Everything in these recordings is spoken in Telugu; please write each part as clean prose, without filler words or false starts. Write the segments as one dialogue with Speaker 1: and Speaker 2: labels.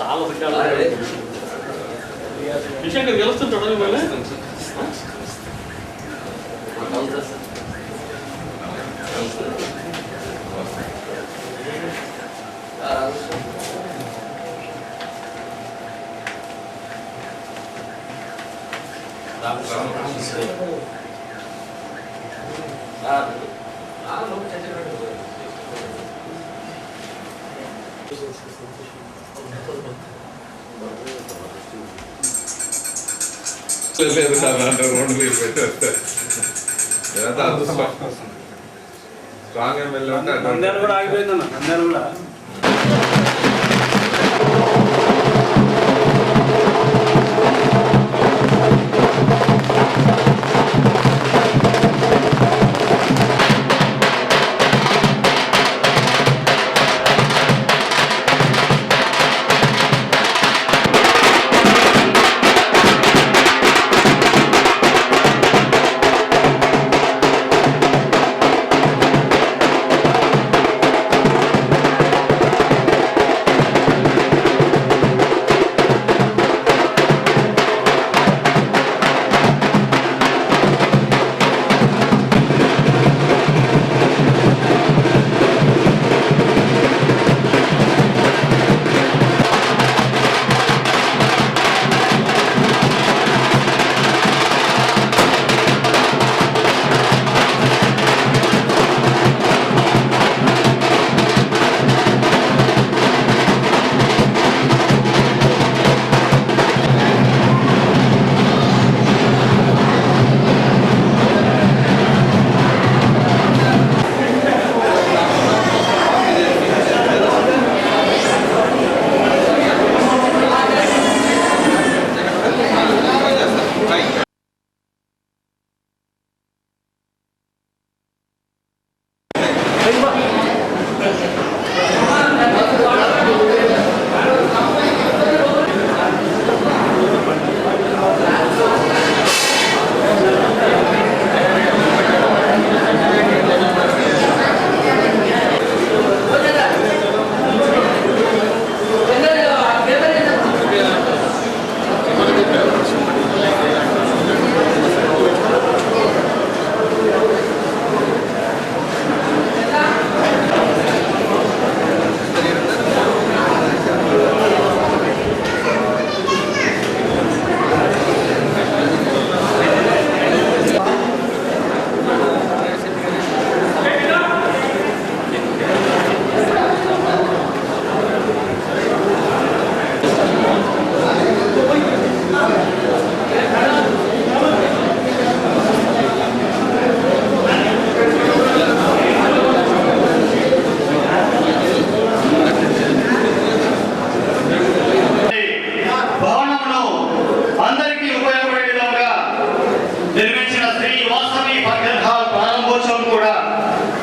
Speaker 1: చాలా విషయం గెలుస్తుంటాడు మిమ్మల్ని
Speaker 2: లేదు సార్ అంటే రోడ్డు మీద పెట్టేస్తారు స్ట్రాంగ్ ఎమ్మెల్యే ఉంటే
Speaker 3: నంద్యాల కూడా ఆగిపోయిందన్న నంద్యాల కూడా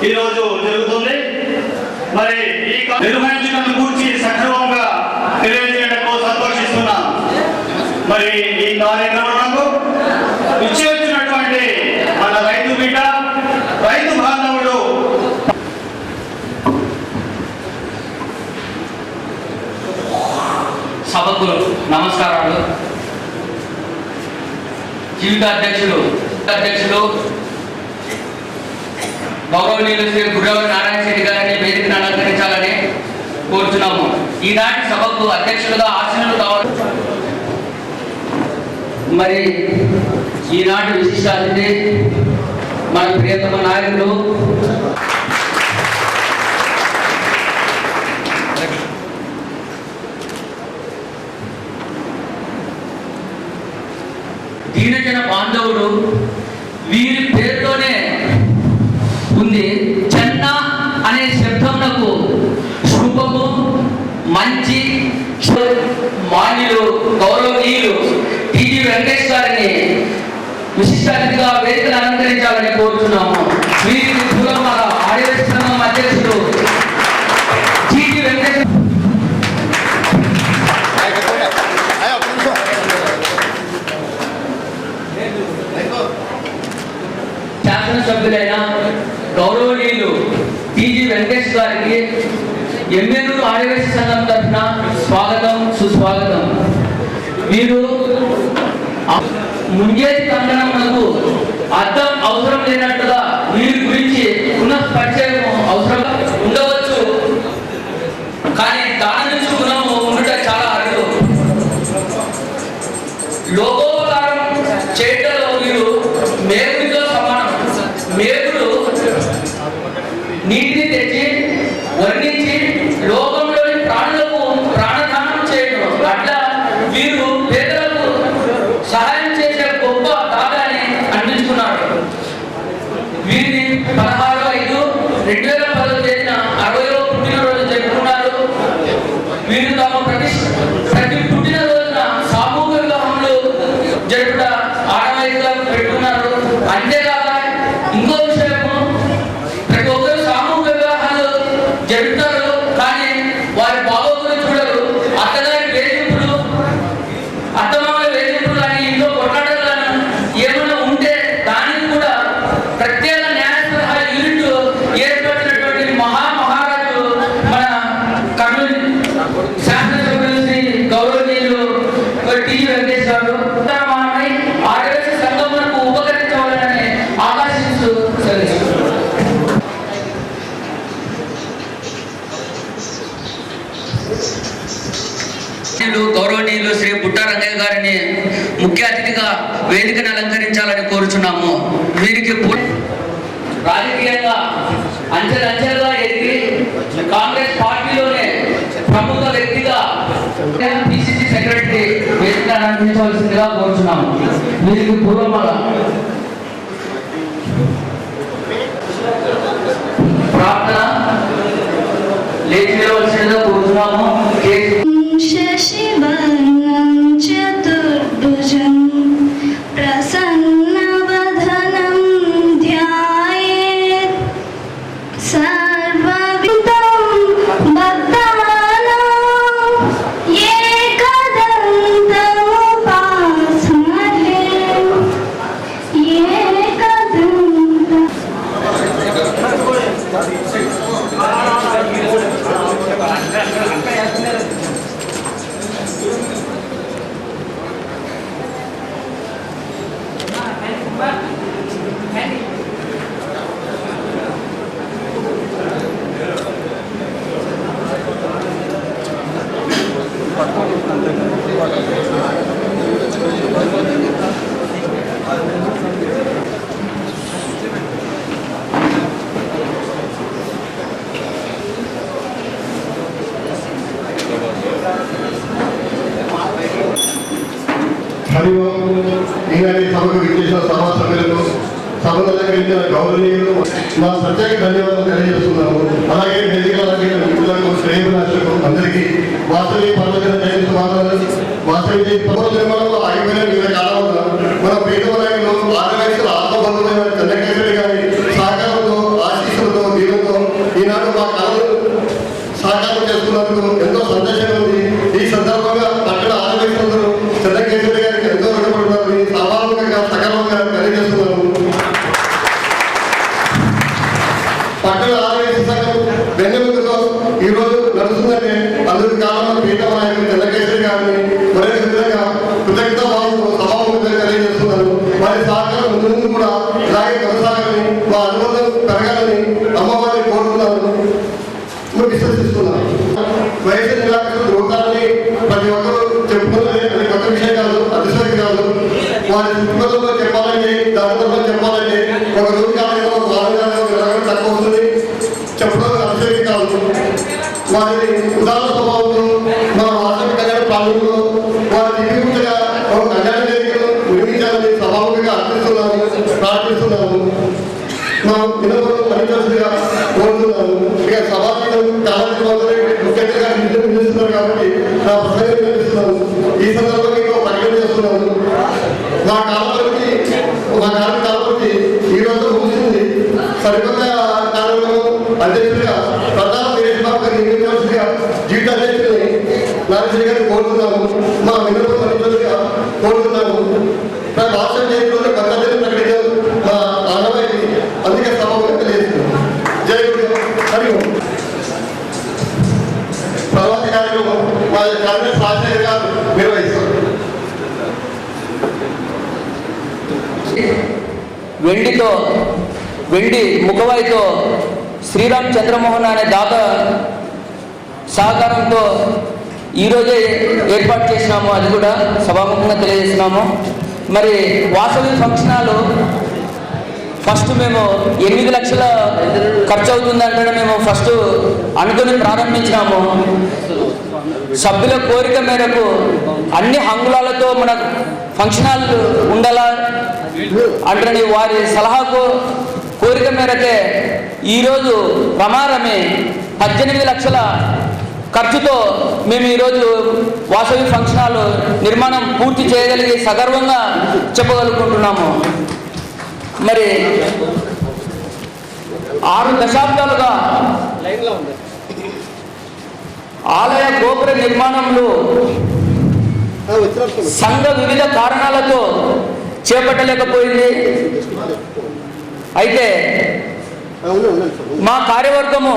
Speaker 4: ఈ రోజు జరుగుతుంది. మరి ఈ నిర్వహించడం గురించి సక్రమంగా తెలియజేయడంతో సంతోషిస్తున్నాం. మరి ఈ కార్యక్రమంలో విచ్చేసినటువంటి మన రైతు బిడ్డ రైతు బాంధవుడు
Speaker 5: సభకు నమస్కారాలు. జీవిత అధ్యక్షులు గౌరవనీయులు శ్రీ గుర్రవల్లి నారాయణ రెడ్డి గారిని వేదికను అలంకరించాలని కోరుతున్నాము. ఈనాటి సభకు అధ్యక్షులుగా ఆశీనులు కావాలి. మరి ఈనాటి విశిష్ట అతిథి మన ప్రియతమ నాయకులు దీనజన బాంధవుడు, వీరి పేరులోనే ఉంది. చెన్న అనే శబ్దమునకు శుభము, మంచి, మాన్యులు గౌరవనీయులు టీజీ వెంకటేష్ గారిని విశిష్ట అతిథిగా వేదికను అలంకరించాలని కోరుతున్నాము. వీరికి పూలమాల ఆర్యవేశ సంఘం అధ్యక్షుడు టీజీ వెంకటేష్, శాసనసభ్యులైన గౌరవనీయులు టీజీ వెంకటేష్ గారికి ఎమ్మెల్యేలు ఆదివాసీ సంఘం తరఫున స్వాగతం సుస్వాగతం. మీరు ముంగేసి కంకణములకు అర్థం అవసరం లేనట్టుగా వీరి గురించి పునః పరిచయం అవసరం ఉండవచ్చు, కానీ దాని నుంచి గుణము ఉండట చాలా అరుదు. లోకోపకారం చేయటంలో వీరు మేగుడితో సమానం. మేగుడు నీటిని తెచ్చి వర్ణించి లోకంలోని ప్రాణులకు ప్రాణదానం చేయడం, అట్లా వీరు పేదలకు సహాయం చేసే గొప్ప దాదాని అందించుకున్నాడు. వీరిని 16/5/2010 తేదీన 60వ పుట్టినరోజు జరుపుకున్నారు. వీరు తమ ప్రతి పుట్టినరోజున సామూహిక వివాహములు జరుపుట ఆడవాయిగా పెట్టుకున్నారు. అంతేకాక ఇంకో విషయము, ప్రతి ఒక్కరు సామూహిక వివాహాలు జరుపుతారు, కానీ వారి బాగోగులు చూడరు. అత్తగారి వేధింపులు, అత్తమామల వేధింపులు అని ఇంట్లో కొట్లాడాలను ఏమైనా ఉంటే దానికి కూడా ప్రత్యేక న్యాయ సలహా యూనిట్ ఏర్పడినటువంటి మహారాజు మన కర్నూలు శాసనసభ్యులు శ్రీ గౌరవనీయులు టి వెంకటేశ్వరరావు ఉత్తరమానమై ఆదివాసీ సంఘములకు ఉపకరించవాలని ఆకాశిస్తూ సెలవిస్తున్నారు. గౌరవనీయులు శ్రీ బుట్టా రంగయ్య గారిని ముఖ్య అతిథిగా వేదికను అలంకరించాలని కోరుచున్నాము. వీరికి రాజకీయంగా అంచెలంచెలుగా ఎదిగి కాంగ్రెస్ పార్టీలోనే ప్రముఖ వ్యక్తిగా పిసిసి సెక్రటరీ వేదికను అలంకరించవలసిందిగా కోరుచున్నాము. వీరికి పూర్వమల ప్రార్థన లేచి నిలవలసిందిగా కోరుచున్నాము.
Speaker 6: శశివర్ణం చతుర్భుజం ప్రసన్నవదనం ధ్యాయేత్ సర్వవిధం భక్తానాం ఏకదంతముపాస్మహే
Speaker 7: హరి ఓం. ఈనాటి సభకు విచ్చేసిన సభా సభ్యులకు, సభలో అలంకరించిన గౌరవనీయులు మా ప్రత్యేక ధన్యవాదాలు తెలియజేస్తున్నాము. అలాగే వేదికలకి మిత్రులకు, శ్రేయభిలాషులకు అందరికీ వాసవి పర్వదిన జయంతి శుభాకాంక్షలు. వాసవి జయంతి నిర్మాణంలో ఆగిపోయిన వివిధ కాలంలో మన పేదల నాయకులు ఆదివాసీల ఆత్మబంధుమైన చంద్రకేశ్వరి గారి సహకారంతో, ఆశీస్సులతో, దీవులతో ఈనాడు మా కళలు సాకారం చేసుకున్నందుకు ఎంతో సంతోషంగా ఉంది. ఈ సందర్భంగా పట్టణ ఆదివాసీలందరూ చంద్రకేశ్వరి గారికి ఎంతో రుణపడుతున్నారు. సభాముఖంగా సకాలంగా తెలియజేస్తున్నాము. పట్టణ ఆదివాసీ సంఘం వెన్నెముకతో ఈ రోజు నడుస్తుందంటే అందుకు కారణం పీఠం నాయకులు చంద్రకేశ్వరి గారిని మరొక విధంగా కృతజ్ఞత భావంతో సభాముఖంగా తెలియజేస్తున్నారు. వారి సహకారం ముందు కూడా ఇలాగే కొనసాగాలని, మా అనుబంధం పెరగాలని అమ్మవారిని కోరుతున్నాను, విశ్వసిస్తున్నాను. వయసు నిరాకరణ రోగాలని ప్రతి ఒక్కరూ చెప్పుకున్నది అది కొత్త విషయం కాదు, అతిశయం కాదు. వారి చుట్టుపక్కల చెప్పాలంటే, దాని చెప్పాలంటే ఒక రోజు కాలంలో, ఒక వారం కాలంలో తక్కువ వస్తుంది. చెప్పడం అతిశయం కాదు. వారి ఉదాహరణ స్వభావంలో మా వాసవి కళ్యాణ ప్రాంతంలో వారి దిగుగా ఒక కళ్యాణ వేదికను నిర్మించాలని సభాముఖంగా అర్థిస్తున్నాము, ప్రార్థిస్తున్నాము. మా వినోదం పనిచేస్తుందిగా కోరుతున్నాను. ఇక సభాపీఠం కావాల్సిన ముఖ్యంగా నిలుస్తున్నారు కాబట్టి నా ప్రసంగం వినిపిస్తున్నాను. ఈ సందర్భంగా ఇంకో ప్రకటన చేస్తున్నాను. మా కాలంలోకి ఈ రోజు ముగిసింది. సరికొత్త కాలంలో అధ్యక్షుడిగా ప్రధాన దేశబాబు గారి నియమించాల్సిందిగా జీవిత అధ్యక్షుడిని నాగేశ్వరి గారిని కోరుతున్నాము. మా వినోదం పనిచేస్తుందిగా కోరుతున్నాము. రాష్ట్ర జయంతిలో కర్తవ్యం ప్రకటించారు మా ఆనవాయితీ, అందుకే సభ తెలియజేస్తున్నాం. జై గురు. హరి ఓం.
Speaker 5: వెండి ముఖవాయితో శ్రీరామ్ చంద్రమోహన్ అనే దాత సహకారంతో ఈరోజే ఏర్పాటు చేసినాము. అది కూడా సభాముఖంగా తెలియజేస్తున్నాము. మరి వాసవి ఫంక్షన్ హాల్ ఫస్ట్ మేము 8 లక్షల ఖర్చు అవుతుందంటే మేము ఫస్ట్ అనుకుని ప్రారంభించినాము. సభ్యుల కోరిక మేరకు అన్ని హంగులాలతో మన ఫంక్షన్ హాల్ ఉండాలా అంటే వారి సలహాకు కోరిక మేరకే ఈరోజు ప్రమారమే 18 లక్షల ఖర్చుతో మేము ఈరోజు వాసవి ఫంక్షన్ హాల్ నిర్మాణం పూర్తి చేయగలిగి సగర్వంగా చెప్పగలుగుతున్నాము. మరి 6 దశాబ్దాలుగా ఆలయ గోపుర నిర్మాణంలో సంఘ వివిధ కారణాలతో చేపట్టలేకపోయింది. అయితే మా కార్యవర్గము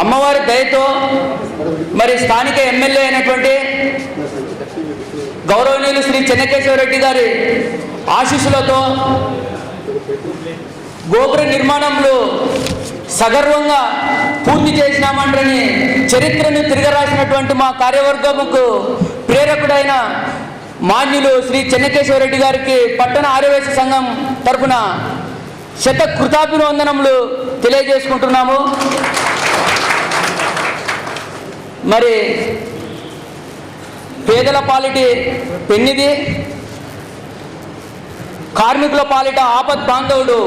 Speaker 5: అమ్మవారి దయతో మరి స్థానిక ఎమ్మెల్యే అయినటువంటి గౌరవనీయులు శ్రీ చెన్నకేశవరెడ్డి గారి ఆశీస్సులతో గోపుర నిర్మాణంలో సగర్వంగా పూర్తి చేసినామంటని చరిత్రను తిరగరాసినటువంటి మా కార్యవర్గముకు ప్రేరకుడైన మాన్యులు శ్రీ చెన్నకేశవరెడ్డి గారికి పట్టణ ఆర్యవేశ సంఘం తరపున శతకృతాభివందనములు తెలియజేసుకుంటున్నాము. మరి పేదల పాలిటి పెన్నిది, కార్మికుల పాలిట ఆపద్ బాంధవుడు,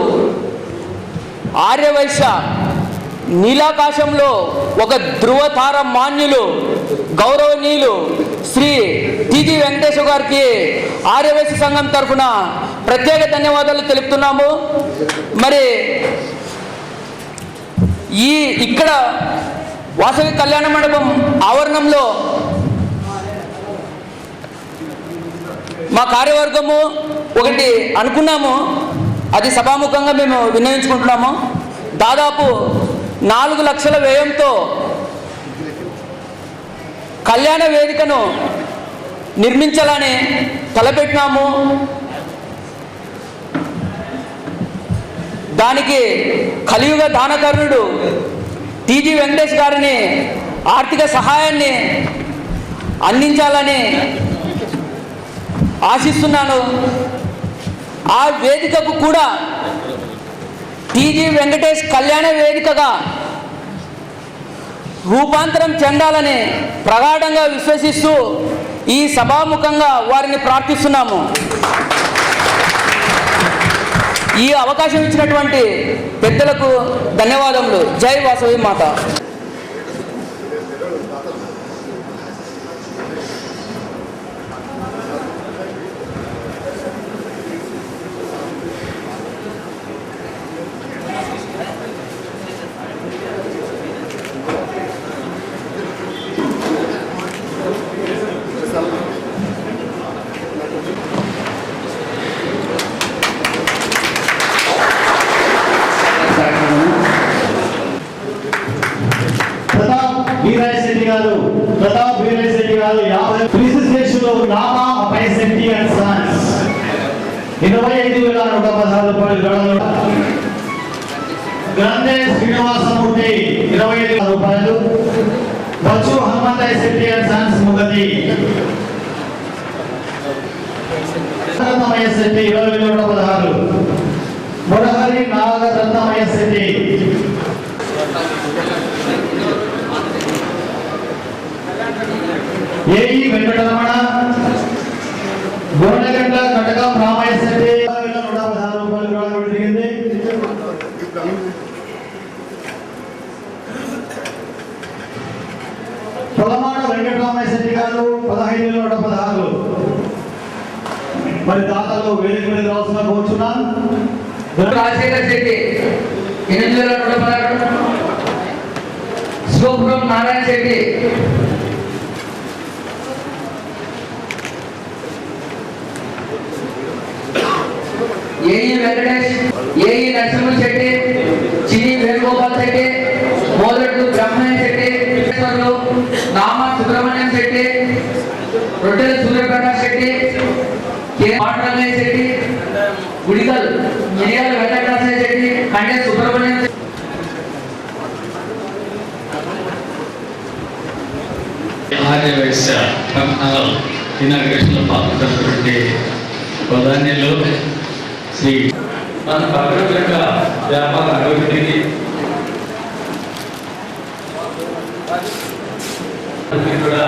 Speaker 5: ఆర్యవైశ్య నీలాకాశంలో ఒక ధృవతార మాన్యులు గౌరవనీయులు శ్రీ టీజీ వెంకటేశ్వర గారికి ఆర్యవైశ్య సంఘం తరఫున ప్రత్యేక ధన్యవాదాలు తెలుపుతున్నాము. మరి ఇక్కడ వాసవి కళ్యాణ మండపం ఆవరణంలో మా కార్యవర్గము ఒకటి అనుకున్నాము, అది సభాముఖంగా మేము విన్నవించుకుంటున్నాము. దాదాపు 4 లక్షల వ్యయంతో కళ్యాణ వేదికను నిర్మించాలని తలపెట్టినాము. దానికి కలియుగ దానకర్ణుడు టీజీ వెంకటేష్ గారిని ఆర్థిక సహాయాన్ని అందించాలని ఆశిస్తున్నాను. ఆ వేదికకు కూడా టీజీ వెంకటేష్ కళ్యాణ వేదికగా రూపాంతరం చెందాలని ప్రగాఢంగా విశ్వసిస్తూ ఈ సభాముఖంగా వారిని ప్రార్థిస్తున్నాము. ఈ అవకాశం ఇచ్చినటువంటి పెద్దలకు ధన్యవాదములు. జై వాసవి మాత.
Speaker 4: ప్రతాప్ వీరేశెట్టి గారు 50 ప్రిన్సిపల్ నామా అపై శెట్టి అండ్ సన్స్ 25,116 రూపాయలు. గ్రంథే శ్రీనివాసమూర్తి 25,000 రూపాయలు. Bachu Hanumanthaiah Shetty and sons Mugati Ratnamaiah Shetty 20,116. Murahari Naga Ratnamaiah Shetty AE Venkataramana Gonaganta Katakam Ramaiah Shetty 116 రూపాయలు రావడం జరిగింది. పొలమాడ వెంకటరామయ్య శెట్టి గారు 15,116. మరి దాతలు వేదిక మీద రావాల్సిన కోరుచున్నాను.
Speaker 5: రాజశేఖర్ శెట్టి 8,116. శివపురం నారాయణ శెట్టి ఏఈ వెంకటేష్, ఏఈ నరసింహ శెట్టి, చిని వేణుగోపాల్ శెట్టి, మోదడు బ్రహ్మయ్య శెట్టి, నామా సుబ్రహ్మణ్యం శెట్టి, రొట్టెల సూర్యప్రకాష్ శెట్టి, కే మాటరంగయ్య శెట్టి, గుడికల్ మిరియాల వెంకటరమణ శెట్టి కండే సుబ్రహ్మణ్యం
Speaker 1: ఆర్యవైశ్య రత్నాల ఇనాగ్రేషన్లో పాల్గొన్నటువంటి ప్రధాన్యులు శ్రీ మన పట్టణం యొక్క వ్యాపార అభివృద్ధికి కూడా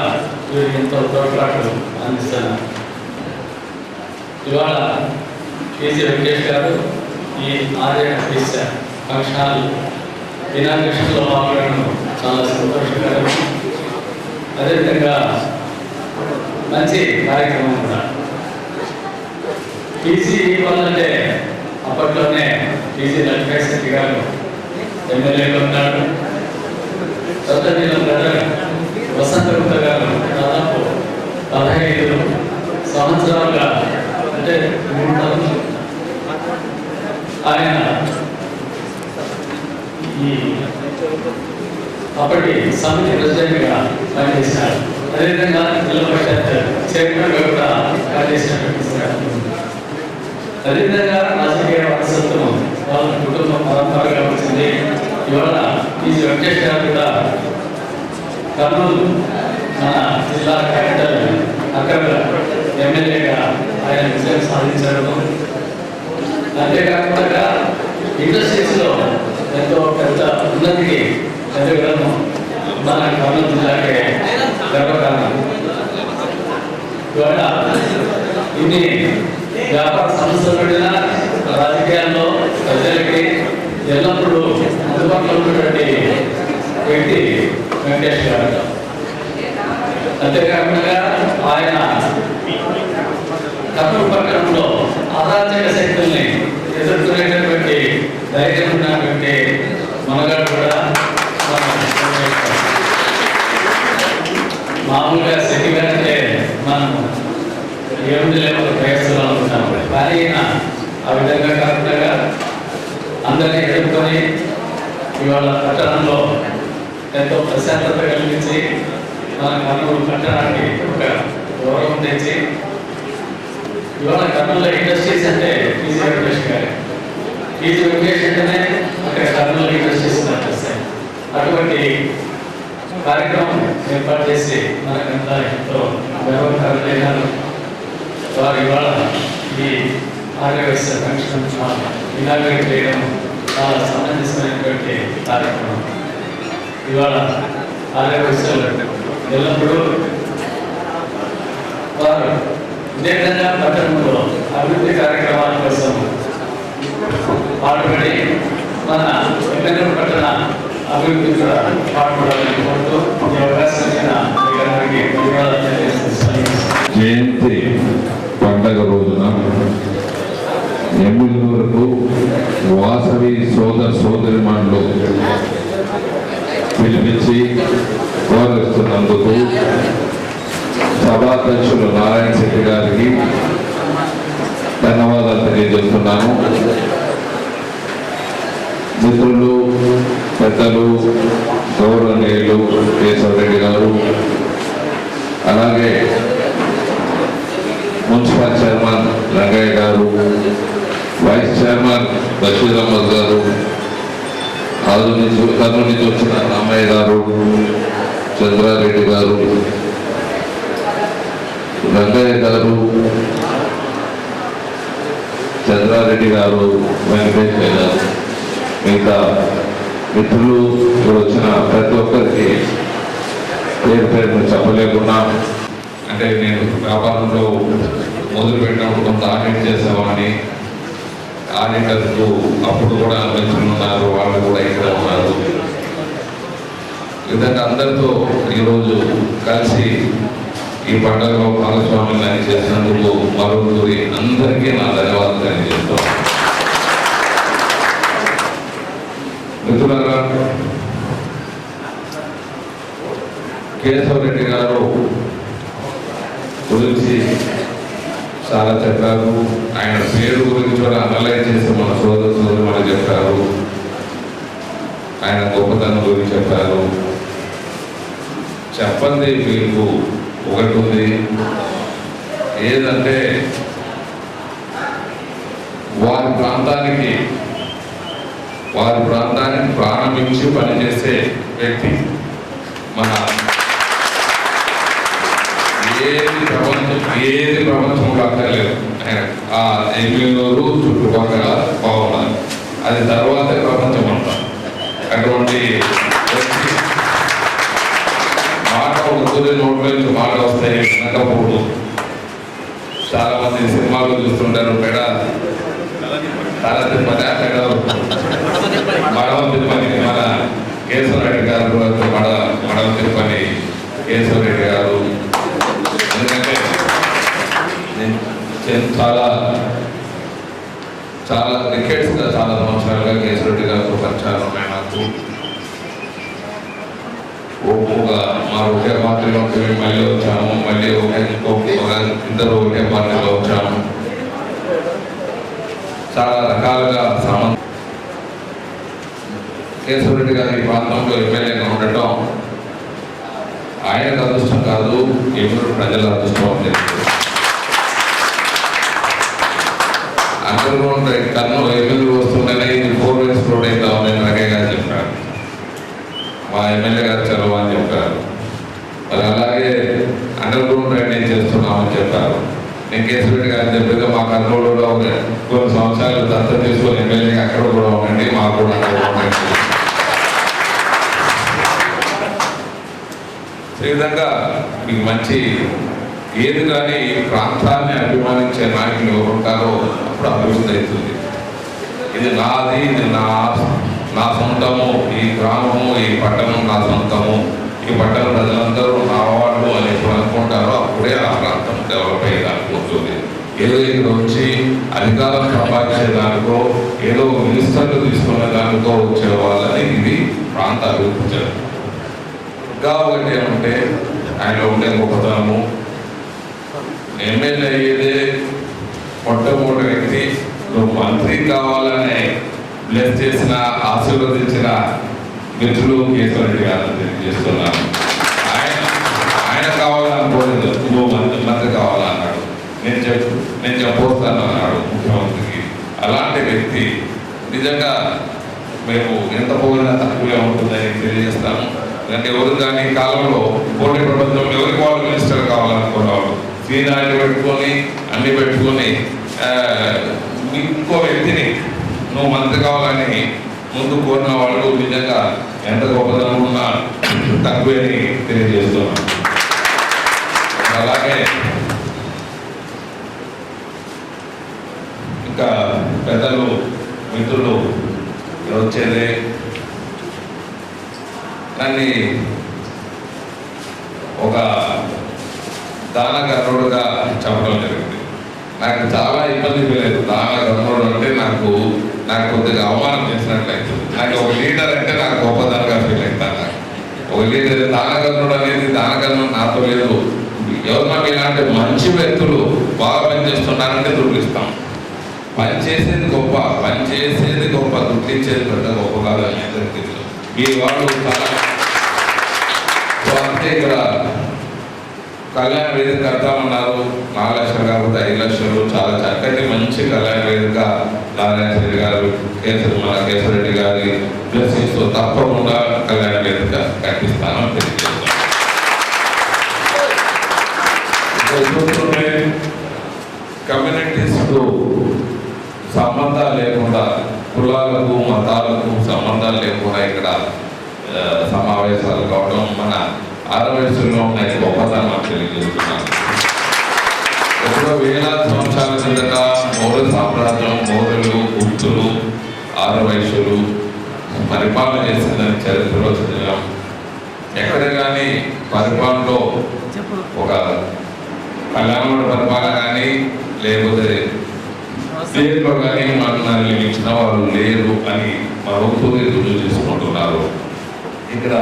Speaker 1: ఎంతో తోడ్పాటు అందిస్తున్నారు. ఇవాళ కేసీ వెంకటేష్ గారు ఈ ఆర్యవైశ్య ఫంక్షన్ హాల్ ఇనాగ్రేషన్లో పాల్గొనడం చాలా సంతోషకరం. అదేవిధంగా మంచి కార్యక్రమం కూడా. టీసీ వాళ్ళంటే అప్పట్లోనే టీసీ లక్ష్మీ గారు ఎమ్మెల్యేగా ఉన్నాడు. సత్తనీల బ్రదర్ వసంత గుప్త గారు దాదాపు 15 సంవత్సరాలుగా అంటే 3 తరాలు ఆయన ఈ అప్పటి సమితి ప్రెసిడెంట్గా పనిచేశారు. అదేవిధంగా జిల్లా పరిషత్ చైర్మన్గా కూడా పనిచేసినటువంటి అదేవిధంగా రాజకీయ వారసత్వం వాళ్ళ కుటుంబ పరంపరగా వచ్చింది. ఇవాళ ఈ వెంకటేష్ గారు కూడా కర్నూలు మన జిల్లా క్యాపిటల్ అక్కడ ఎమ్మెల్యేగా ఆయన విజయం సాధించడం, అంతేకాకుండా ఇండస్ట్రీస్లో ఎంతో పెద్ద ఉన్నతికి ఎదగడం మన కర్నూలు జిల్లాకే గర్వకారణం. ఇవాళ ఇన్ని వ్యాపార సంస్థలు పడిన రాజకీయాల్లో ప్రజలకి ఎల్లప్పుడూ అందుబాటులో ఉన్నటువంటి వ్యక్తి వెంకటేష్ గారు. అంతేకాకుండా ఆయన కర్నూలు పట్టణంలో అరాచక శక్తుల్ని ఎదుర్కొనేటటువంటి ధైర్యం ఉన్నటువంటి మనగాడు కూడా మామూలుగా శక్తి గారంటే మనం ఏముంది లేకపోతే ప్రయత్నాలు అనుకుంటాం. కానీ ఆ విధంగా కాకుండా అందరినీ ఎదుర్కొని ఇవాళ పట్టణంలో ఎంతో ప్రశాంతత కలిగించి మన కర్నూలు పట్టణానికి ఒక గౌరవం తెచ్చి ఇవాళ కర్నూలులో ఇండస్ట్రీస్ అంటే టీజీ వెంకటేష్ గారు. టీజీ వెంకటేష్ అంటేనే అక్కడ కర్నూలు ఇండస్ట్రీస్ నడుస్తాయి. అటువంటి కార్యక్రమం ఏర్పాటు చేసి మనకంతా ఎంతో గర్వకారణమైనారు. వారు ఇవాళ ఈ ఆర్యవైశ్య ఫంక్షన్ ఇనాగ్రేట్ చేయడం చాలా సమంజసమైనటువంటి కార్యక్రమం. ఇవాళ ఆర్యవైశ్యులు ఎల్లప్పుడూ వారు ఇదే విధంగా పట్టణంలో అభివృద్ధి కార్యక్రమాల కోసం పాటుపడి మన ఎమ్మెల్యే పట్టణ అభివృద్ధి కూడా పాటుపడాలని కోరుతూ ఈ అవకాశం ధన్యవాదాలు తెలియజేస్తున్నాను.
Speaker 2: జయంతి పండగ రోజున ఎమ్మెల్యేలకు వాసవి సోదరిమణులు పిలిపించి గౌరవిస్తున్నందుకు సభాధ్యక్షులు నారాయణ శెట్టి గారికి ధన్యవాదాలు తెలియజేస్తున్నాను. మిత్రులు, పెద్దలు, గౌరవనీయులు కేశవరెడ్డి గారు, అలాగే మున్సిపల్ చైర్మన్ రంగయ్య గారు, వైస్ చైర్మన్ బషీర్ అహ్మద్ గారు, కర్నూలు నుంచి వచ్చిన రామయ్య గారు, చంద్రారెడ్డి గారు, రంగయ్య గారు, చంద్రారెడ్డి గారు, వెంకటేష్ గారు, మిగతా మిత్రులు ఇక్కడ వచ్చిన ప్రతి ఒక్కరికి పేరు పేరును చెప్పలేకున్నా, అంటే నేను వ్యాపారంలో మొదలుపెట్టినప్పుడు కొంత ఆడిట్ చేసేవాడిని. ఆడిటర్కు అప్పుడు కూడా మిత్రులు ఉన్నారు, వాళ్ళు కూడా ఇక్కడ ఉన్నారు. ఈ విధంగా అందరితో ఈరోజు కలిసి ఈ పండుగలో భాగస్వామ్యం చేసినందుకు మరొకరి అందరికీ నా ధన్యవాదాలు తెలియజేస్తాను. మిత్రులారా, కేశవరెడ్డి గారు గురించి చాలా చెప్పారు. ఆయన పేరు గురించి కూడా అనలైజ్ చేసి మన సోదరులు మనకు చెప్పారు. ఆయన గొప్పతనం గురించి చెప్పారు. చెప్పండి మీకు ఒకటి ఉంది, ఏదంటే వారి ప్రాంతానికి ప్రారంభించి పనిచేసే వ్యక్తి. మన ఏది ప్రపంచంలో అక్కర్లేదు, ఆ ఎమ్మెల్యేలు చుట్టుపక్కల బాగున్నారు, అది తర్వాతే ప్రపంచం అంతా. అటువంటి మాట వద్దులే, నోట్లో నుంచి మాట వస్తాయి వినకపోదు. చాలా మంది సినిమాలు చూస్తుంటారు, పెడ తల తిప్పని పెడ మడవ తిప్పని. మన కేశవరెడ్డి గారు మడవ తిప్పని కేశవరెడ్డి గారు. ఎందుకంటే చాలా చాలా క్రికెట్స్గా చాలా సంవత్సరాలుగా కేశవరెడ్డి గారితో పరిచయాలు ఉన్నాయి నాకు. మా ఒకే పార్టీలోకి మళ్ళీ వచ్చాము, మళ్ళీ ఇద్దరు ఒకే పార్టీలో వచ్చాము. చాలా రకాలుగా సంబంధం. కేశవరెడ్డి గారి ఈ ప్రాంతంలో ఎమ్మెల్యేగా ఉండటం ఆయనకు అదృష్టం కాదు, ఎవరు ప్రజల అదృష్టం అని తెలుసు. అందరూ కన్ను ఎమ్మెల్యే వస్తుండేనే ఇది 4 ways రోడ్ అయితే అవునని రకే గారు చెప్పారు, మా ఎమ్మెల్యే గారు చదువు అని చెప్పారు. మరి అలాగే అండర్ గ్రౌండ్ డ్రైనేజ్ చేస్తున్నామని చెప్పారు. నేను కేశవరెడ్డి గారు చెప్పేది మా కర్నూలులో కొన్ని సంవత్సరాలు దత్తత తీసుకొని ఎమ్మెల్యేగా అక్కడ కూడా ఉండండి, మాకు కూడా అక్కడ ఉండండి. ఈ విధంగా మీకు మంచి ఏది కానీ ప్రాంతాన్ని అభిమానించే నాయకులు ఎవరు ఉంటారో అప్పుడు అభివృద్ధి అవుతుంది. ఇది నాది, ఇది నా సొంతము, ఈ గ్రామము, ఈ పట్టణం నా సొంతము, ఈ పట్టణ ప్రజలందరూ నా వాళ్ళు అని ఎప్పుడు అనుకుంటారో అప్పుడే ఆ ప్రాంతం డెవలప్ అయ్యేదానికి ఉంటుంది. ఏదో ఇక్కడ వచ్చి అధికారం సంపాదించేదానికో ఏదో మినిస్టర్లు తీసుకునే దానికో వచ్చే వాళ్ళని ఇది ప్రాంత అభివృద్ధి జరుగుతుంది. ఇంకా ఒకటి ఏమంటే ఆయనలో ఉండే గొప్పతనము, ఎమ్మెల్యే అయ్యేదే మొట్టమొదటి వ్యక్తి నువ్వు మంత్రి కావాలని బ్లెస్ చేసిన ఆశీర్వదించిన మిత్రులు కేశవరెడ్డి గారు తెలియజేస్తున్నాను. ఆయన కావాలనుకోలేదు, నువ్వు మంత్రి కావాలన్నాడు, నేను చెప్పొస్తాను అన్నాడు ముఖ్యమంత్రికి. అలాంటి వ్యక్తి నిజంగా మేము ఎంత పోయినా తక్కువే ఉంటుందని తెలియజేస్తాము. ఎందుకంటే ఎవరు కానీ కాలంలో పోటీ ప్రపంచంలో ఎవరికి వాళ్ళు మినిస్టర్ కావాలనుకునేవాళ్ళు సీనాన్ని పెట్టుకొని అన్ని పెట్టుకొని ఇంకో వ్యక్తిని నువ్వు మంత్రి కావాలని ముందు కోరిన వాళ్ళు నిజంగా ఎంత గొప్పదనం ఉన్నా తక్కువని తెలియజేస్తున్నాను. అలాగే ఇంకా పెద్దలు మిత్రులు వచ్చేదే దాన్ని ఒక దానకర్ణుడుగా చెప్పడం జరిగింది. నాకు చాలా ఇబ్బంది లేదు. దానకర్ణుడు అంటే నాకు కొద్దిగా అవమానం చేసినట్లయితే, నాకు ఒక లీడర్ అంటే నాకు గొప్పదనంగా ఫీల్ అవుతాను. ఒక లీడర్ దానకర్ణుడు అనేది దానకర్ణుడు నాతో లేదు. ఎవరన్నా ఇలాంటి మంచి వ్యక్తులు బాగా పనిచేస్తున్నారంటే దుర్లిస్తాం. పనిచేసేది గొప్ప దుర్లించేది పెద్ద గొప్ప కాదని అందరికీ తెలుసు. మీ వాళ్ళు చాలా అంటే ఇక్కడ కళ్యాణ వేదిక కడతామన్నారు, 4 లక్షలు కాకపోతే 5 లక్షలు, చాలా చక్కటి మంచి కళ్యాణ వేదిక నారాయణ రెడ్డి గారు మన కేశవరెడ్డి గారి బ్లెస్సింగ్స్ తప్పకుండా కళ్యాణ వేదిక కట్టిస్తానని తెలియజేస్తాను. కమ్యూనిటీస్కు సంబంధాలు లేకుండా, కులాలకు మతాలకు సంబంధాలు లేకుండా ఇక్కడ సమావేశాలు కావడం మన ఆరవయసులో ఉన్న గొప్పతనం తెలియజేస్తున్నాను. ఎప్పుడో వేలాది సంవత్సరాల కిందట మౌర్య సామ్రాజ్యం, మౌర్యులు, గుప్తులు, ఆరవయసులు పరిపాలన చేసిందని చరిత్రలో చదివాం. ఎక్కడ కానీ పరిపాలనలో ఒక కళ్యాణ పరిపాలన కానీ లేకపోతే దేంట్లో కానీ మనల్ని మించిన వాళ్ళు లేరు అని మరొకటి రుజువు చేసుకుంటున్నారు. ఇక్కడ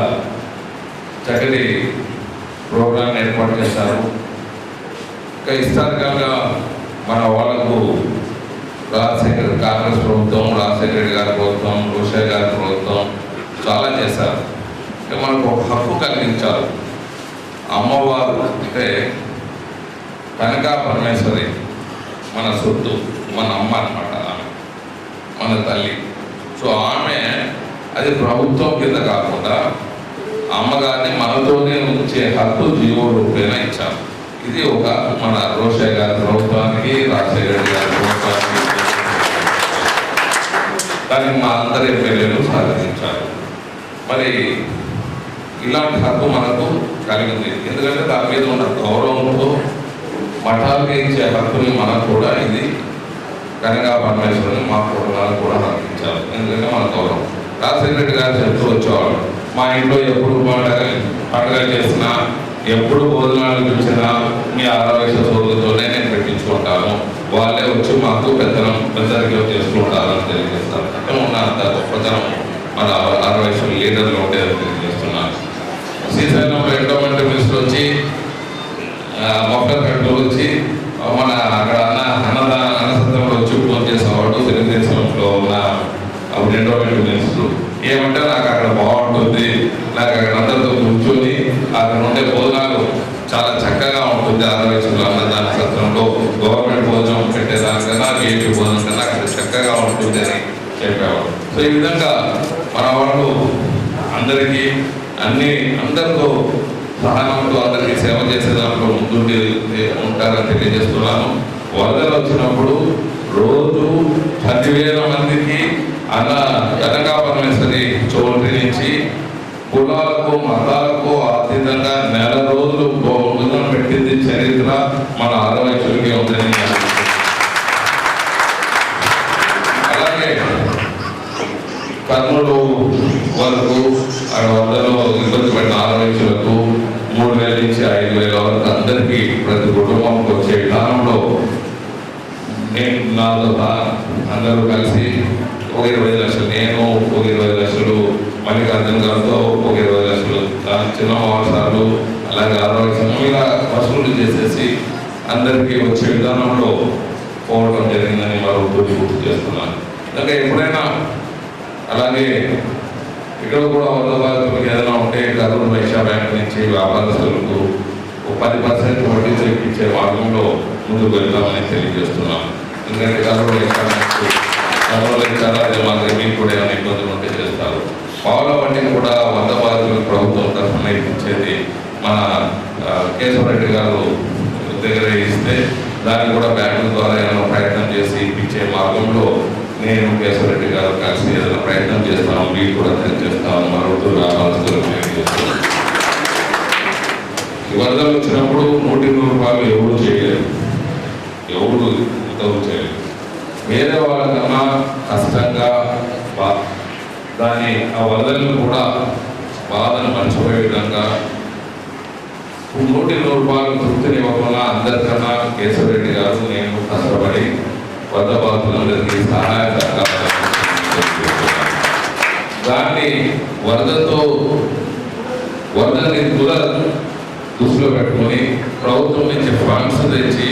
Speaker 2: చక్కటి ప్రోగ్రాం ఏర్పాటు చేస్తారు. ఇంకా హిస్టారికల్గా మన వాళ్ళకు కాంగ్రెస్ ప్రభుత్వం, రాజశేఖర రెడ్డి గారి ప్రభుత్వం, రోషయ్య గారి ప్రభుత్వం చాలా చేశారు. మనకు ఒక హక్కు కలిగించారు. అమ్మవారు అంటే కనకా పరమేశ్వరి మన సొత్తు, మన అమ్మ అనమాట. తల్లి. సో ఆమె అది ప్రభుత్వం కింద కాకుండా అమ్మగారిని మనతోనే ఉంచే హక్కు జీవో రూపేణ ఇచ్చారు. ఇది ఒక మన రోషయ్య గారి ప్రభుత్వానికి, రాజశేఖర గారి ప్రభుత్వానికి దానికి మా అందరి ఎమ్మెల్యేలు సాధించారు. మరి ఇలాంటి హక్కు మనకు కలిగింది. ఎందుకంటే దాని మీద ఉన్న గౌరవంతో మఠాలకి ఇచ్చే హక్కుని మనకు కూడా ఇది కనగా పరమేశ్వరుని మా కుటుంబాలకు కూడా హక్కించారు. ఎందుకంటే మన గౌరవం. రాజశేఖర గారు చెప్తూ వచ్చేవాడు, మా ఇంట్లో ఎప్పుడు పండుగలు చేసినా, ఎప్పుడు భోజనాలు పిలిచినా మీ ఆరోగ్య సోదరులతోనే నేను పెట్టించుకుంటాను, వాళ్ళే వచ్చి మాకు పెద్దరికం చేసుకుంటారని తెలియజేస్తారు. అంటే ఉన్న అంత గొప్పతనం మన ఆరోగ్య లీడర్లు ఉండేదని తెలియజేస్తున్నారు. శ్రీశైలంలో ఎండోమెంట్ మినిస్టర్ వచ్చి మొక్కలు వచ్చి మన అక్కడ అన్నసత్రంలో వచ్చి ఫోన్ చేసేవాడు. తెలుగుదేశంలో ఉన్న ఎండోమెంట్ మినిస్టర్ ఏమంటే నాకు అక్కడ బాగుంటుంది, నాకు అక్కడ అందరితో కూర్చొని అక్కడ ఉండే భోజనాలు చాలా చక్కగా ఉంటుంది, ఆరోగ్యంలో అన్నదాన సత్రంలో గవర్నమెంట్ భోజనం పెట్టేదానికన్నా ఏపీ భోజనం కన్నా అక్కడ చక్కగా ఉంటుంది అని చెప్పేవాడు. సో ఈ విధంగా మన వాళ్ళు అందరికీ అందరితో సహనంతో అందరికీ సేవ చేసే దాంట్లో ముందుండి ఉంటారని తెలియజేస్తున్నాను. వరదలు వచ్చినప్పుడు రోజు 10,000 మందికి కనకా పరమేశ్వరి చోటు నుంచి కులాలకు మతాలకు అతీతంగా నెల రోజులు భోజనం పెట్టింది చరిత్ర మన ఆరోగ్యకి ఉందని. అలాగే కర్నూలు వరకు వరదలో ఇబ్బంది పడిన ఆరోగ్యులకు 3,000 నుంచి 5,000 వరకు అందరికీ ప్రతి కుటుంబంకి వచ్చే విధానంలో నేను నాతో అందరూ కలిసి ఒక 20 లక్షలు, నేను ఒక 20 లక్షలు, మల్లికార్జున గారితో ఒక 20 లక్షలు, చిన్న మాసాలు, అలాగే ఆరోగ్య ఇలా వసూలు చేసేసి అందరికీ వచ్చే విధానంలో పోవడం జరిగిందని మరొకటి గుర్తు చేస్తున్నాను. ఇంకా ఎప్పుడైనా అలాగే ఇక్కడ కూడా వరద బాధితులకు ఏదైనా ఉంటే కర్నూలు వైశ్య బ్యాంక్ నుంచి వ్యాపారస్తులకు 10% వడ్డీ చెల్లించే మార్గంలో ముందుకు వెళ్తామని తెలియజేస్తున్నాం. ఎందుకంటే కర్నూలు వైశ్య బ్యాంకు మాత్రం మీకు కూడా ఏమైనా ఇబ్బందులు ఉంటే చేస్తారు. పావుల వడ్డీని కూడా వరద బాధితులకు ప్రభుత్వం తరఫున ఇచ్చేది మన కేశవరెడ్డి గారు దగ్గర ఇస్తే దాన్ని కూడా బ్యాంకుల ద్వారా ఏమైనా ప్రయత్నం చేసి ఇప్పించే మార్గంలో నేను కేశవరెడ్డి గారు కలిసి ఏదైనా ప్రయత్నం చేస్తాను, మీకు కూడా తెలియజేస్తాను. మరొకరు తెలియజేస్తాను. ఈ వరదలు వచ్చినప్పుడు 100 రూపాయలు ఎవరు చేయలేరు, ఎవరు ఉదవి చేయలేరు. వేరే వాళ్ళకన్నా కష్టంగా దాన్ని ఆ వరదలను కూడా బాధను మర్చిపోయే విధంగా 100 రూపాయలు తృప్తినివ్వకుండా అందరికన్నా కేశవరెడ్డి గారు నేను కష్టపడి వరద బాధితులందరికీ సహాయకరంగా దాన్ని వరదని దృష్టిలో పెట్టుకొని ప్రభుత్వం నుంచి ఫండ్స్ తెచ్చి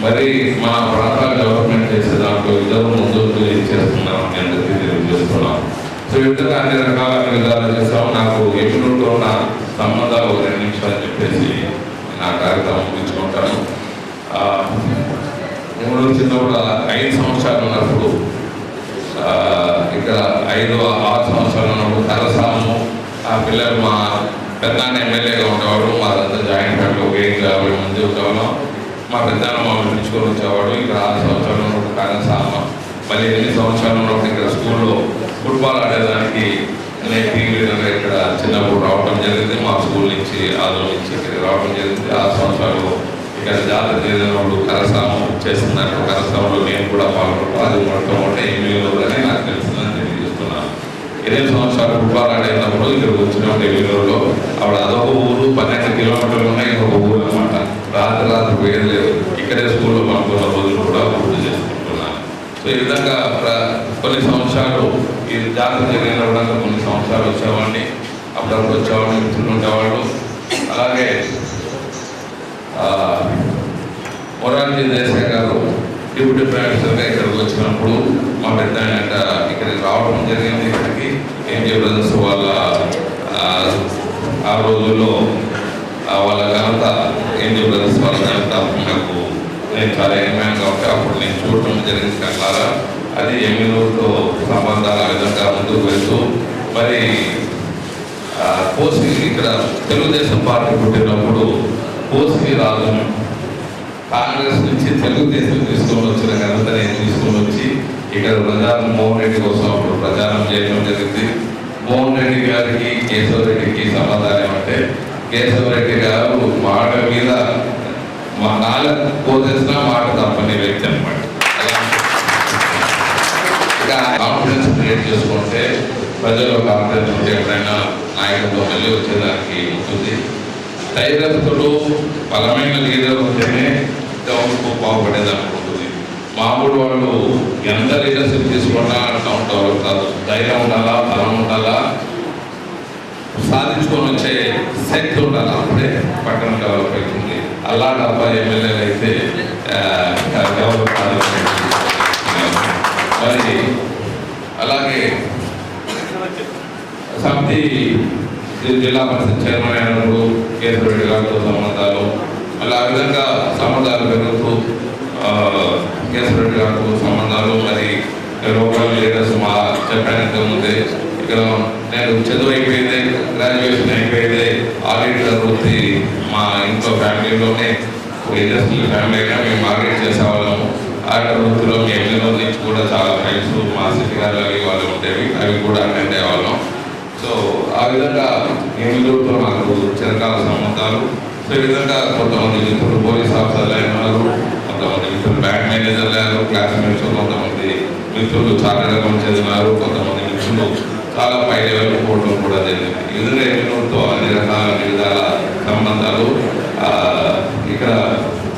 Speaker 2: మరి మా ప్రాంతాల డెవలప్మెంట్ చేసే దాంట్లో ఇద్దరు ముందుకు చేస్తున్నామని అందరికీ తెలియజేస్తున్నాం. సో ఈ విధంగా అన్ని విధాలు చేస్తాము. నాకు ఎప్పుడుతో ఉన్న సంబంధాలు 2 నిమిషాలు చెప్పేసి నా కార్యక్రమం ముగించుకుంటాను. ఎప్పుడు చిన్నప్పుడు 5 సంవత్సరాలు ఉన్నప్పుడు ఇక్కడ 5-6 సంవత్సరాలు ఉన్నప్పుడు కరసాము ఆ పిల్లలు మా పెద్దాన్న ఎమ్మెల్యేగా ఉండేవాడు. మాదంతా జాయింట్ ఫ్యామిలీ ఒక 50 మంది వచ్చేవాళ్ళం. మా పెద్దాన్న మమ్మల్ని పిలుచుకొని వచ్చేవాడు. ఇక్కడ 6 సంవత్సరాలు ఉన్నప్పుడు కరసామ, మళ్ళీ 8 సంవత్సరాలు ఉన్నప్పుడు ఇక్కడ స్కూల్లో ఫుట్బాల్ ఆడేదానికి నేను టీం లీడర్గా ఇక్కడ చిన్నప్పుడు రావడం జరిగింది. మా స్కూల్ నుంచి ఆదరణ నుంచి ఇక్కడికి రావడం జరిగింది. 6 సంవత్సరాలు ఇక్కడ జాతర జరిగినప్పుడు కరసామం చేస్తున్నట్టు కరసామంలో నేను కూడా పాల్గొంటాను. అది మొట్టమొదటి ఎమ్మెల్యేలోనే నాకు తెలిసిందని తెలియజేస్తున్నాను. 8 సంవత్సరాలు ఫుట్బాల్ ఆడేటప్పుడు ఇక్కడికి వచ్చినప్పుడు ఎమ్మెల్యేలో అప్పుడు అదొక ఊరు, 12 కిలోమీటర్లు ఉన్నాయి ఇంకొక ఊరు అనమాట. రాత్రి పోయేది లేదు. ఇక్కడే స్కూల్లో పంపుకున్న రోజులు కూడా గుర్తు చేసుకుంటున్నాను. సో ఈ విధంగా కొన్ని సంవత్సరాలు ఈ జాతర జరిగిన కూడా కొన్ని సంవత్సరాలు వచ్చేవాడిని, అప్పుడప్పుడు వచ్చేవాడిని, మిత్రులు ఉండేవాళ్ళు. అలాగే మొరార్జీ దేశాయ్ గారు డిప్యూటీ ప్రైమ్ మినిస్టర్గా ఇక్కడికి వచ్చినప్పుడు మా పెద్ద ఇక్కడికి రావడం జరిగింది. ఇక్కడికి ఎంజీ బ్రదర్స్ వాళ్ళ ఆ రోజుల్లో వాళ్ళ ఘనత, ఎంజీ బ్రదర్స్ వాళ్ళ ఘనత నాకు నేను చాలా ఏమైనా కాబట్టి అప్పుడు నేను చూడటం జరిగింది కన్నారా. అది ఎమ్మెల్యేతో ముందుకు వెళ్తూ మరి పోసి ఇక్కడ తెలుగుదేశం పార్టీ పుట్టినప్పుడు పోసి రాజును కాంగ్రెస్ నుంచి తెలుగుదేశం తీసుకొని వచ్చిన ఘనత నేను తీసుకొని వచ్చి ఇక్కడ ప్రచారం మోహన్ రెడ్డి కోసం అప్పుడు ప్రచారం చేయడం జరిగింది. మోహన్ రెడ్డి గారికి కేశవరెడ్డికి సమాధానం అంటే కేశవరెడ్డి గారు మాట మీద మా నాలుగు పోసేసిన మాట తప్పని వ్యక్తి అనమాట. ఇక కాన్ఫిడెన్స్ క్రియేట్ చేసుకుంటే ప్రజలు కాన్ఫిడెన్స్ ఉంటే ఎప్పుడైనా నాయకత్వం మళ్ళీ వచ్చేదానికి ఉంటుంది. ధైర్యస్తులు బలమైన లీడర్ ఉంటేనే డెవలప్ బాగుపడేదానికి ఉంటుంది. మామూలు వాళ్ళు ఎంత లీడర్షిప్ తీసుకున్నా టౌన్ డెవలప్ కాదు. ధైర్యం ఉండాలా, బలం ఉండాలా, సాధించుకొని వచ్చే శక్తి ఉండాలి. అప్పుడే పట్టణం డెవలప్ అవుతుంది. అలా డబ్బా ఎమ్మెల్యేలు అయితే డెవలప్ కాదు. మరి అలాగే సమితి జిల్లా పరిషత్ చైర్మన్ అయినప్పుడు కేశవరెడ్డి గారితో సంబంధాలు, మళ్ళీ ఆ విధంగా సంబంధాలు పెరుగుతూ కేశవరెడ్డి గారితో సంబంధాలు, మరి లోకల్ లీడర్స్ మా చెప్పానంత ముందే ఇక్కడ నేను చదువు అయిపోయింది, గ్రాడ్యుయేషన్ అయిపోయింది, ఆడిటర్ వృత్తి మా ఇంట్లో ఫ్యామిలీలోనే ఇండస్ట్రియల్ ఫ్యామిలీ అయినా మేము మార్కెట్ చేసేవాళ్ళము. ఆడిటర్ వృత్తిలో మీ ఎమ్మెల్యే నుంచి కూడా చాలా ఫ్రెండ్స్ మా సిటీ గారు అవి వాళ్ళు ఉండేవి, అవి కూడా అటెండ్ అయ్యేవాళ్ళం. సో ఆ విధంగా ఎమ్మెల్యేతో నాకు చిరకాల సంబంధాలు. సో ఈ విధంగా కొంతమంది మిత్రులు పోలీస్ ఆఫీసర్లు అయినారు, కొంతమంది మిత్రులు బ్యాంక్ మేనేజర్లు అయ్యారు, క్లాస్మేట్స్, కొంతమంది మిత్రులు చార్టెడ్ అకౌంట్ చదివినారు, కొంతమంది మిత్రులు చాలా పై లెవెల్ పోవడం కూడా జరిగింది. ఈ విధంగా ఎమ్మెల్యేతో అన్ని రకాల విధాల సంబంధాలు. ఇక్కడ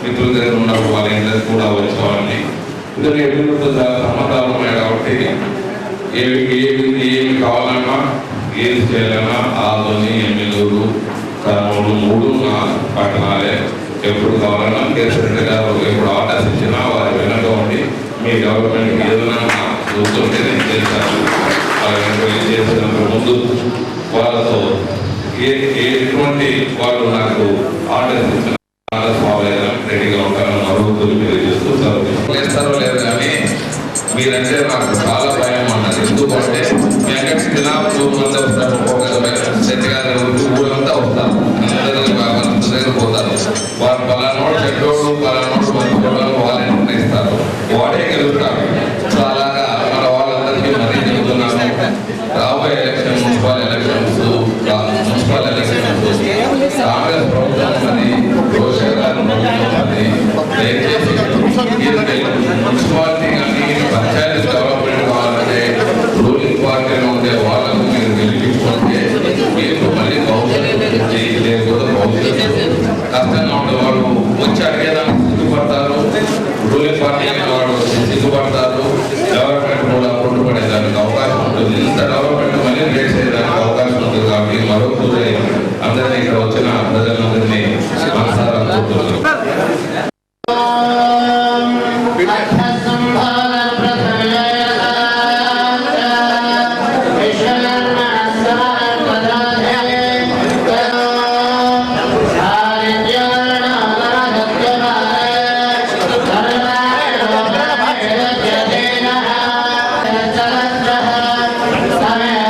Speaker 2: మిత్రుల దగ్గర ఉన్నప్పుడు వాళ్ళ ఇంట్లో కూడా వచ్చేవాళ్ళని. విధంగా ఎమ్మెల్యేతో చాలా సంబంధాలు ఉన్నాయి కాబట్టి ఏమి కావాలన్నా ఏది చేయాలన్నా ఆదోని, ఎమ్మెల్యేలు, కర్నూలు 3 నా పట్టణాలే. ఎప్పుడు కావాలన్నా కేసరెడ్డి గారు ఎప్పుడు ఆర్డర్స్ ఇచ్చినా వారి వెనక ఉండి మీ గవర్నమెంట్కి ఏదైనా చూస్తుంటే నేను చేశాను. వాళ్ళని చేసినప్పుడు ముందు వాళ్ళతో ఎటువంటి వాళ్ళు నాకు ఆర్డర్స్ ఇచ్చిన రెడీగా ఉంటాను మరుగుతులు తెలియజేస్తూ చేస్తారో లేదు. కానీ మీరంటే నాకు చాలా భయం అన్నారు. ఎందుకంటే శెట్టి గారి ఊరంతా వస్తారు, అందరూ పోతారు. వారు పలానోడు చెడ్డోడు, పలానోడు మంచివాడు వాళ్ళే నిర్ణయిస్తారు, వాడే గెలుస్తారు. సో అలాగా మన వాళ్ళందరికీ మరీ చెబుతున్నాను, రాబోయే ఎలక్షన్ మున్సిపల్ ఎలక్షన్స్ కాంగ్రెస్ ప్రభుత్వం ఉన్నది, రోషర్ గారి ప్రభుత్వం ఉన్నది. దయచేసి మున్సిపాలిటీ కానీ పంచాయతీ డెవలప్మెంట్ కావాలంటే రూలింగ్ పార్టీలో ఉండే వాళ్ళకు మీరు గెలిపించుకుంటే మీకు మళ్ళీ భవిష్యత్తు లేకపోతే భవిష్యత్తు కష్టంగా ఉండే వాళ్ళు వచ్చి అడిగేదానికి సిగ్గుపడతారు, రూలింగ్ పార్టీ వాళ్ళు సిగ్గుపడతారు, డెవలప్మెంట్ కూడా కొట్టుపడేదానికి అవకాశం ఉంటుంది. ఇంత డెవలప్మెంట్ మళ్ళీ రేట్ చేయడానికి అవకాశం ఉంటుంది. కాబట్టి మరొకసారి అందరినీ ఇక్కడ వచ్చిన ప్రజలందరినీ మనసారా కోరుతున్నాను.
Speaker 4: Amen.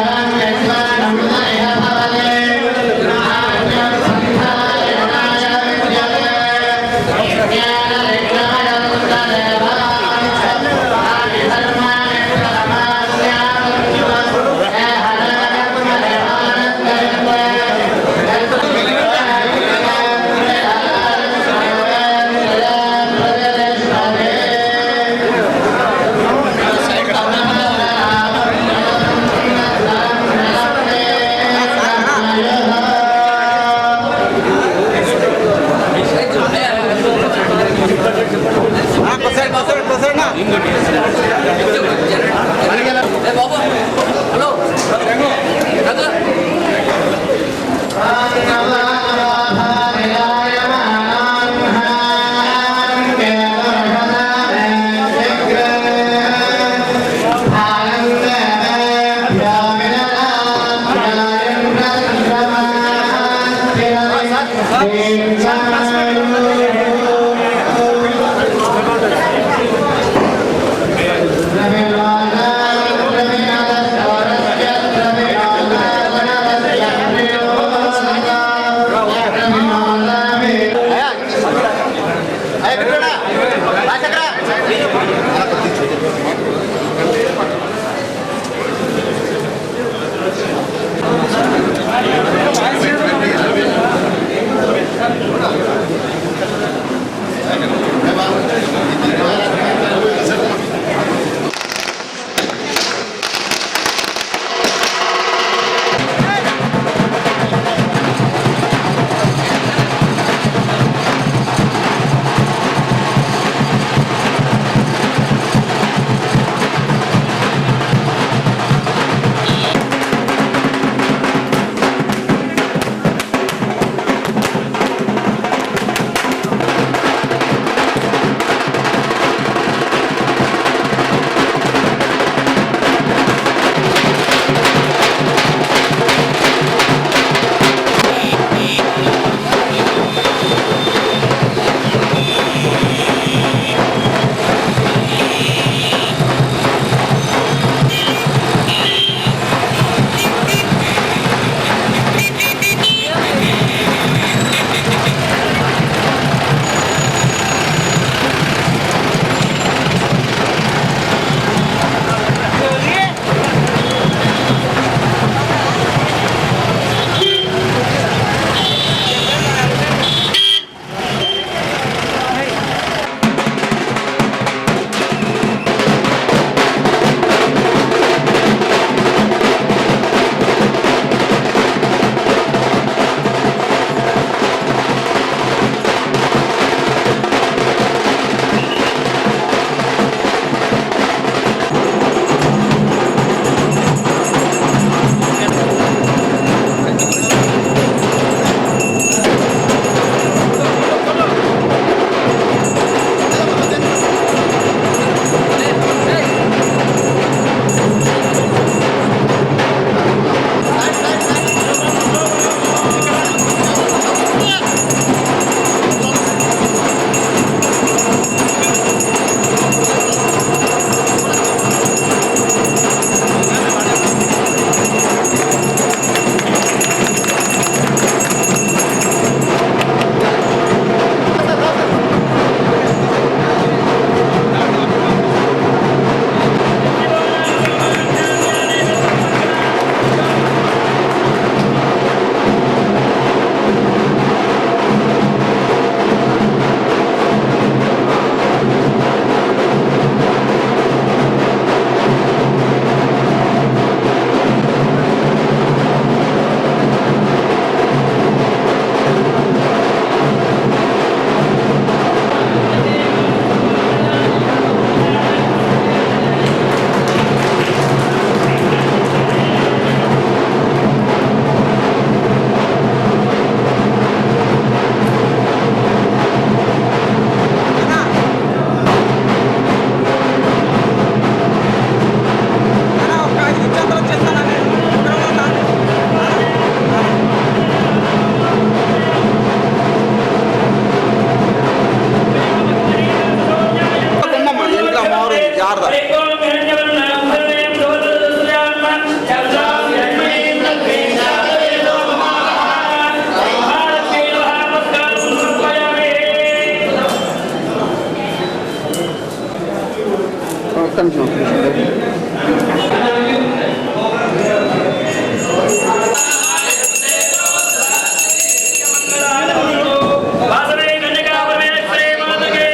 Speaker 3: వాసవే కన్యకా పరమేశ్వరే మాతకే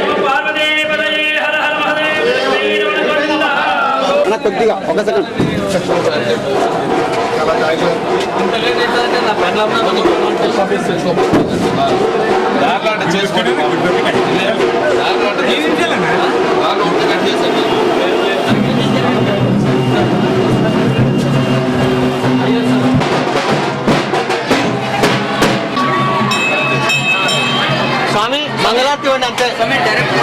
Speaker 3: నమః పార్వతీ పతయే హర హర మహాదేవ వీరవన గోవింద
Speaker 8: కొద్దిగా ఒక సెకండ్ స్వామి మంగళారతి అంతే
Speaker 5: డైరెక్ట్